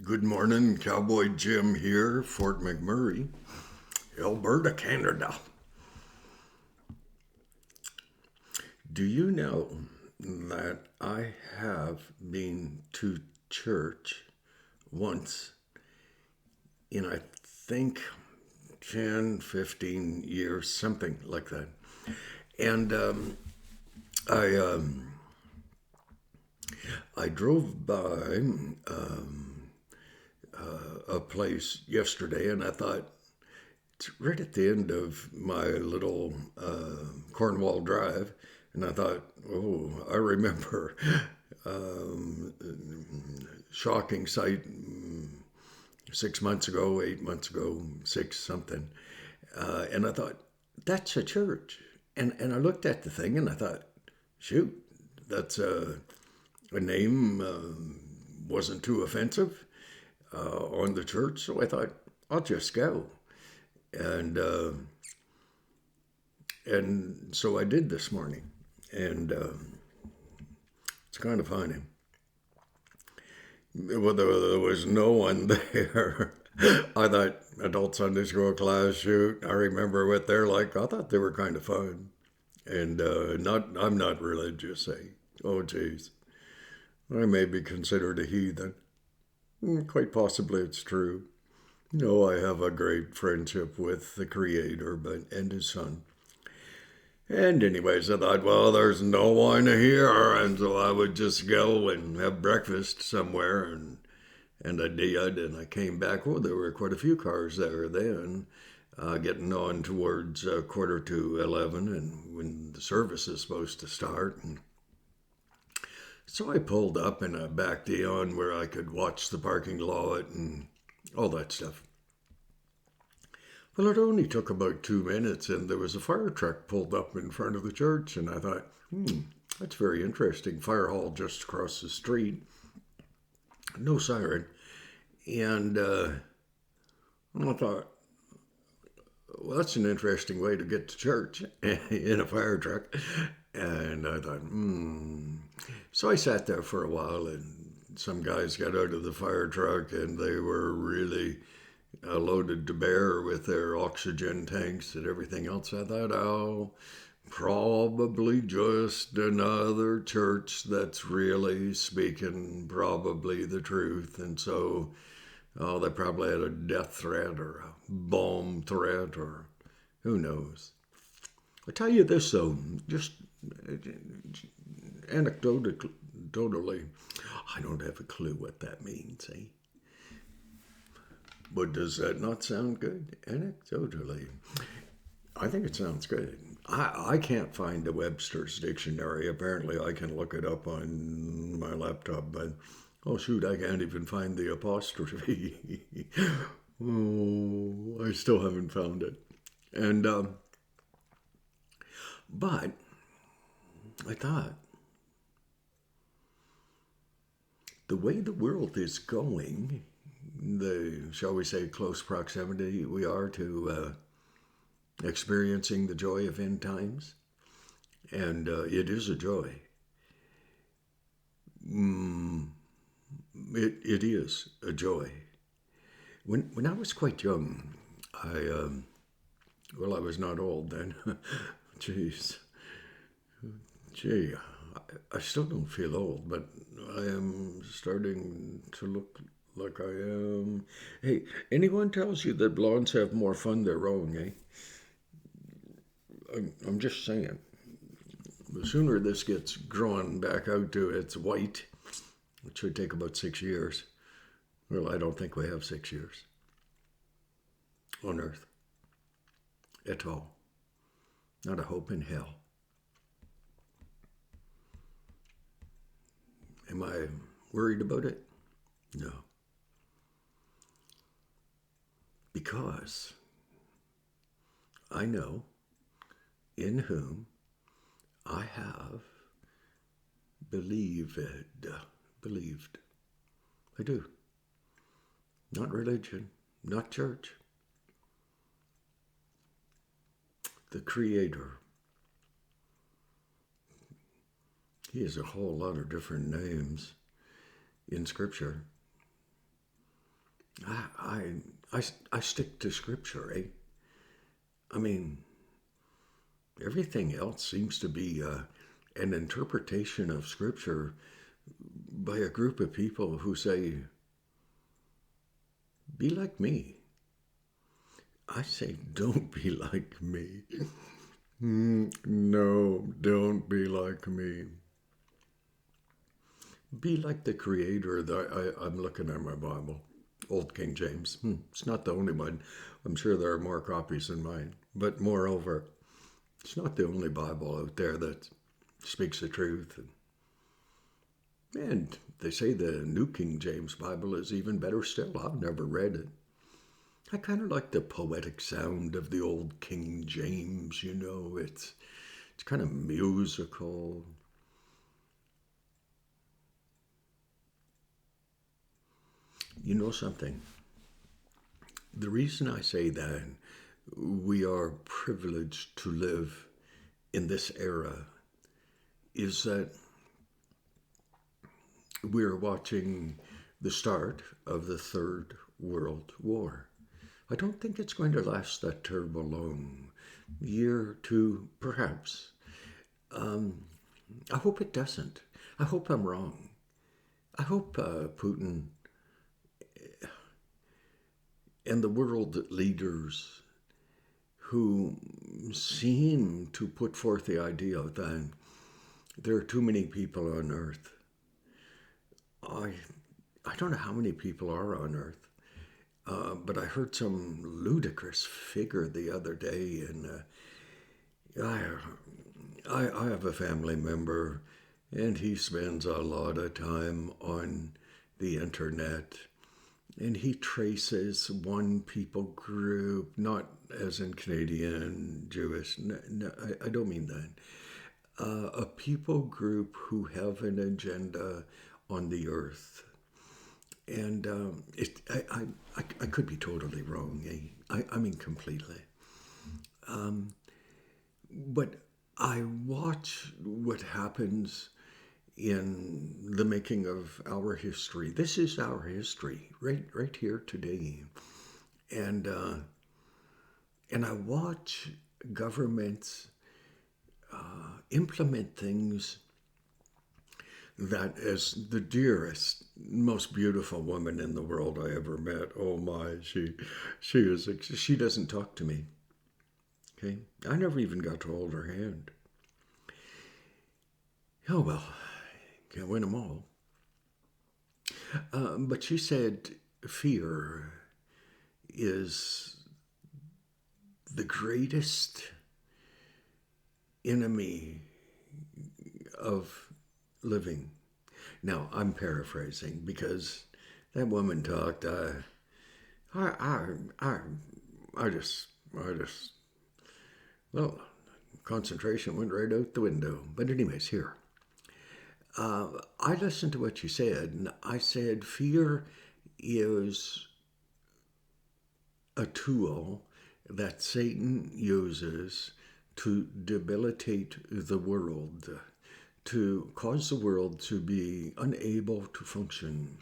Good morning, Cowboy Jim here, Fort McMurray, Alberta, Canada. Do you know that I have been to church once in, I think, 10, 15 years, something like that? And I, um, I drove by a place yesterday and I thought, it's right at the end of my little Cornwall Drive, and I thought, oh, I remember um, shocking sight 6 months ago, 8 months ago, six something, and I thought that's a church, and I looked at the thing and I thought, shoot, that's a name wasn't too offensive on the church, so I thought I'll just go. And and so I did this morning, and it's kind of funny. Well, there was no one there. I thought adult Sunday school class, shoot, I remember what they're like. I thought they were kind of fun, and not. I'm not religious, oh, geez, I may be considered a heathen. Quite possibly, it's true. No, I have a great friendship with the Creator, and His Son. And anyways, I thought, well, there's no one here, and so I would just go and have breakfast somewhere, and I did, and I came back. Well, there were quite a few cars there then, getting on towards 11:15, and when the service is supposed to start. And so I pulled up and I backed in where I could watch the parking lot and all that stuff. Well, it only took about 2 minutes, and there was a fire truck pulled up in front of the church, and I thought, that's very interesting. Fire hall just across the street, no siren, and I thought, well, that's an interesting way to get to church in a fire truck, and I thought, So I sat there for a while, and some guys got out of the fire truck, and they were really loaded to bear with their oxygen tanks and everything else. I thought, oh, probably just another church that's really speaking probably the truth. And so, oh, they probably had a death threat or a bomb threat or who knows. I'll tell you this, though, just anecdotally, I don't have a clue what that means, eh? But does that not sound good? Anecdotally, I think it sounds good. I can't find the Webster's dictionary. Apparently, I can look it up on my laptop, but oh shoot, I can't even find the apostrophe. Oh, I still haven't found it. And but I thought the way the world is going, the shall we say close proximity we are to experiencing the joy of end times, and it is a joy. Mm, it is a joy. When I was quite young, I was not old then. Jeez, gee, I still don't feel old, but I am starting to look like I am. Hey, anyone tells you that blondes have more fun, they're wrong, eh? I'm just saying. The sooner this gets drawn back out to its white, it should take about 6 years. Well, I don't think we have 6 years on Earth at all. Not a hope in hell. Am I worried about it? No. Because I know in whom I have believed. Believed. I do. Not religion, not church. The Creator. He has a whole lot of different names in Scripture. I, I, I stick to scripture, eh? I mean, everything else seems to be an interpretation of scripture by a group of people who say, be like me. I say, don't be like me. No, don't be like me. Be like the Creator. I'm looking at my Bible, Old King James. It's not the only one. I'm sure there are more copies than mine. But moreover, it's not the only Bible out there that speaks the truth. And they say the New King James Bible is even better still. I've never read it. I kind of like the poetic sound of the old King James, you know. It's kind of musical. You know something? The reason I say that we are privileged to live in this era is that we're watching the start of the Third World War. I don't think it's going to last that terrible long. A year, two, perhaps. I hope it doesn't. I hope I'm wrong. I hope Putin and the world leaders who seem to put forth the idea that there are too many people on Earth. I, I don't know how many people are on Earth, but I heard some ludicrous figure the other day, and I, I have a family member, and he spends a lot of time on the internet, and he traces one people group, not as in Canadian Jewish. No, I don't mean that. A people group who have an agenda on the earth. And I could be totally wrong. I mean, completely. But I watch what happens in the making of our history. This is our history, right here today. And and I watch governments implement things that, as the dearest, most beautiful woman in the world I ever met. Oh my, she doesn't talk to me. Okay, I never even got to hold her hand. Oh well, can't win them all. But she said fear is the greatest enemy of living. Now, I'm paraphrasing because that woman talked. I, I, I, I just, well, concentration went right out the window. But anyways, here. I listened to what she said, and I said, fear is a tool that Satan uses to debilitate the world, to cause the world to be unable to function.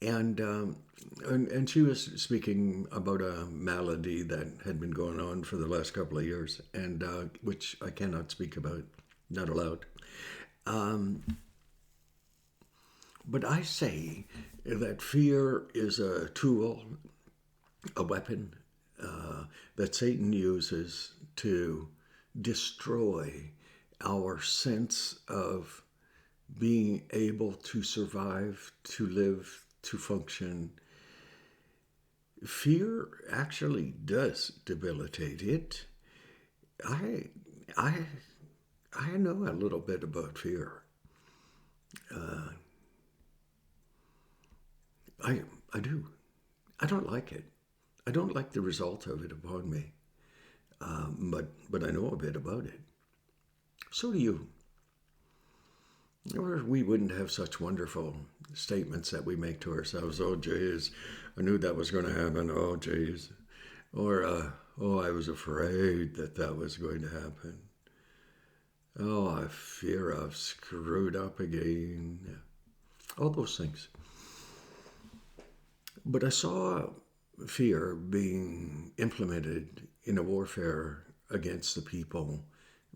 And, and she was speaking about a malady that had been going on for the last couple of years, and which I cannot speak about, not allowed. But I say that fear is a tool, a weapon that Satan uses to destroy our sense of being able to survive, to live, to function. Fear actually does debilitate it. I, I, I know a little bit about fear. I, I do. I don't like it. I don't like the result of it upon me. But I know a bit about it. So do you. Or we wouldn't have such wonderful statements that we make to ourselves. Oh, geez, I knew that was going to happen. Oh, geez. Or, oh, I was afraid that that was going to happen. Oh, I fear I've screwed up again. All those things. But I saw fear being implemented in a warfare against the people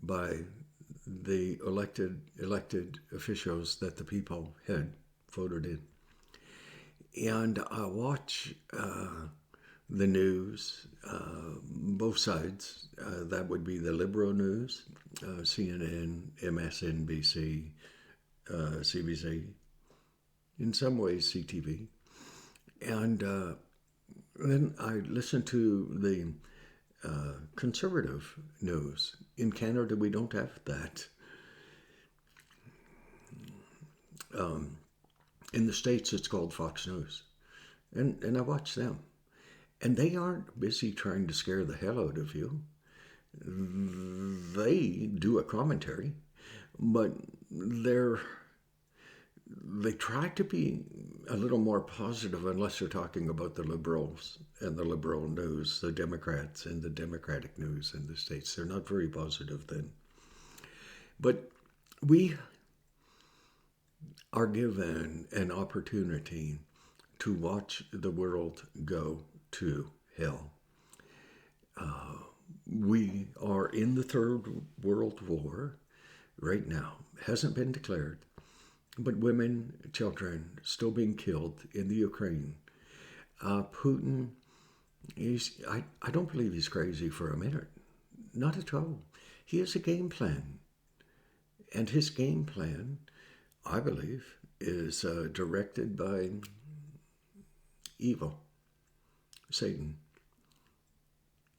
by the elected officials that the people had voted in. And I watch the news, both sides. That would be the liberal news, CNN, MSNBC, CBC, in some ways CTV. And then I listen to the conservative news. In Canada, we don't have that. In the States, it's called Fox News. And I watch them. And they aren't busy trying to scare the hell out of you. They do a commentary, but they try to be a little more positive unless you're talking about the liberals and the liberal news, the Democrats and the Democratic news in the States. They're not very positive then. But we are given an opportunity to watch the world go to hell. We are in the Third World War right now. Hasn't been declared, but women, children still being killed in the Ukraine. Putin, I don't believe he's crazy for a minute. Not at all. He has a game plan. And his game plan, I believe, is directed by evil, Satan,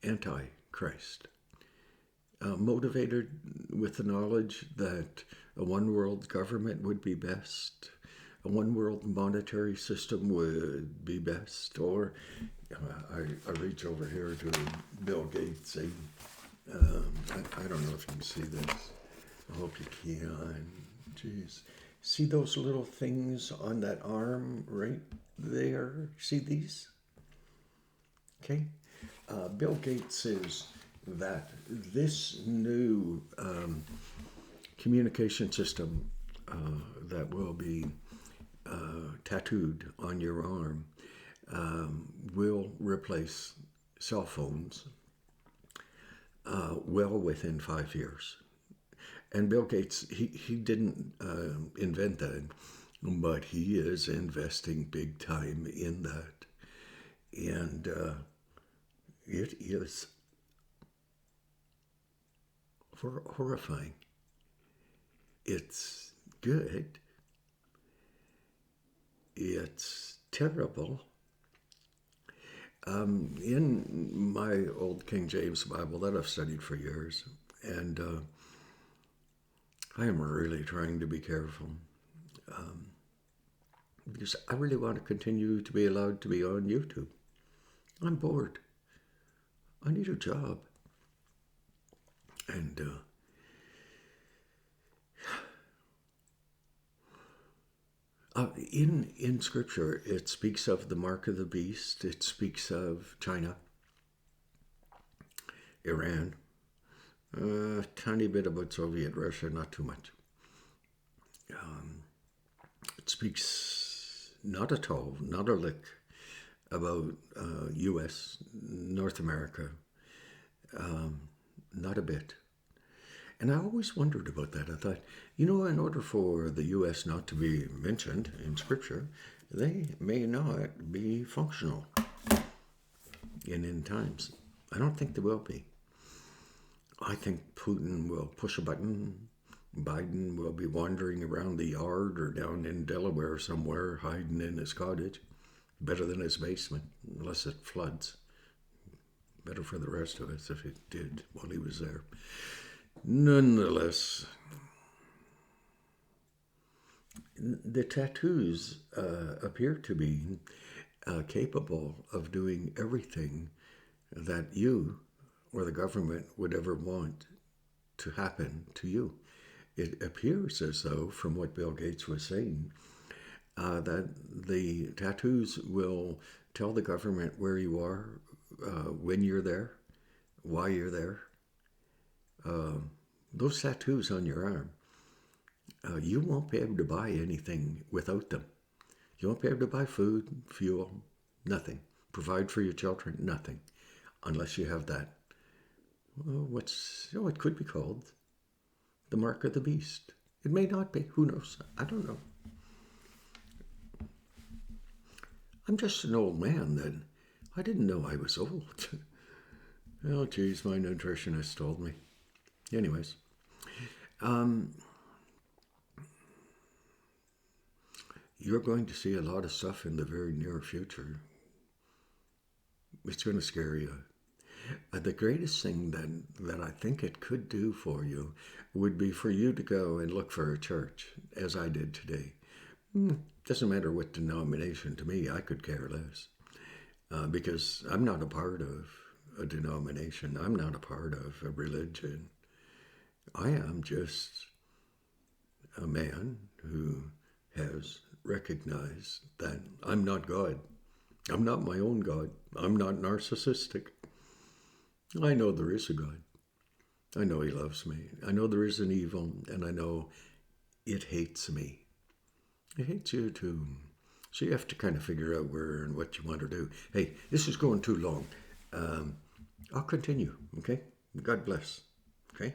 Antichrist, motivated with the knowledge that a one world government would be best, a one world monetary system would be best, or I reach over here to Bill Gates. I don't know if you can see this. I hope you can. Jeez. See those little things on that arm right there? See these? Okay. Bill Gates says that this new communication system that will be tattooed on your arm will replace cell phones well within 5 years. And Bill Gates, he didn't invent that, but he is investing big time in that. And it is horrifying. It's good. It's terrible. In my old King James Bible that I've studied for years, and I am really trying to be careful because I really want to continue to be allowed to be on YouTube. I'm bored. I need a job. And in Scripture, it speaks of the mark of the beast. It speaks of China, Iran, a tiny bit about Soviet Russia, not too much. It speaks not at all, not a lick, about U.S., North America, not a bit. And I always wondered about that. I thought, in order for the U.S. not to be mentioned in Scripture, they may not be functional in end times. I don't think they will be. I think Putin will push a button. Biden will be wandering around the yard or down in Delaware somewhere, hiding in his cottage. Better than his basement, unless it floods. Better for the rest of us if it did while he was there. Nonetheless, the tattoos appear to be capable of doing everything that you or the government would ever want to happen to you. It appears as though, from what Bill Gates was saying, that the tattoos will tell the government where you are, when you're there, why you're there. Those tattoos on your arm, you won't be able to buy anything without them. You won't be able to buy food, fuel, Nothing. Provide for your children? Nothing. Unless you have that. Well, it could be called the mark of the beast. It may not be. Who knows? I don't know. I'm just an old man then. I didn't know I was old. Oh, geez, my nutritionist told me. Anyways, you're going to see a lot of stuff in the very near future. It's going to scare you. The greatest thing that I think it could do for you would be for you to go and look for a church, as I did today. Doesn't matter what denomination to me, I could care less. Because I'm not a part of a denomination. I'm not a part of a religion. I am just a man who has recognized that I'm not God. I'm not my own God. I'm not narcissistic. I know there is a God. I know he loves me. I know there is an evil, and I know it hates me. It hates you too. So you have to kind of figure out where and what you want to do. Hey, this is going too long. I'll continue, okay? God bless, okay?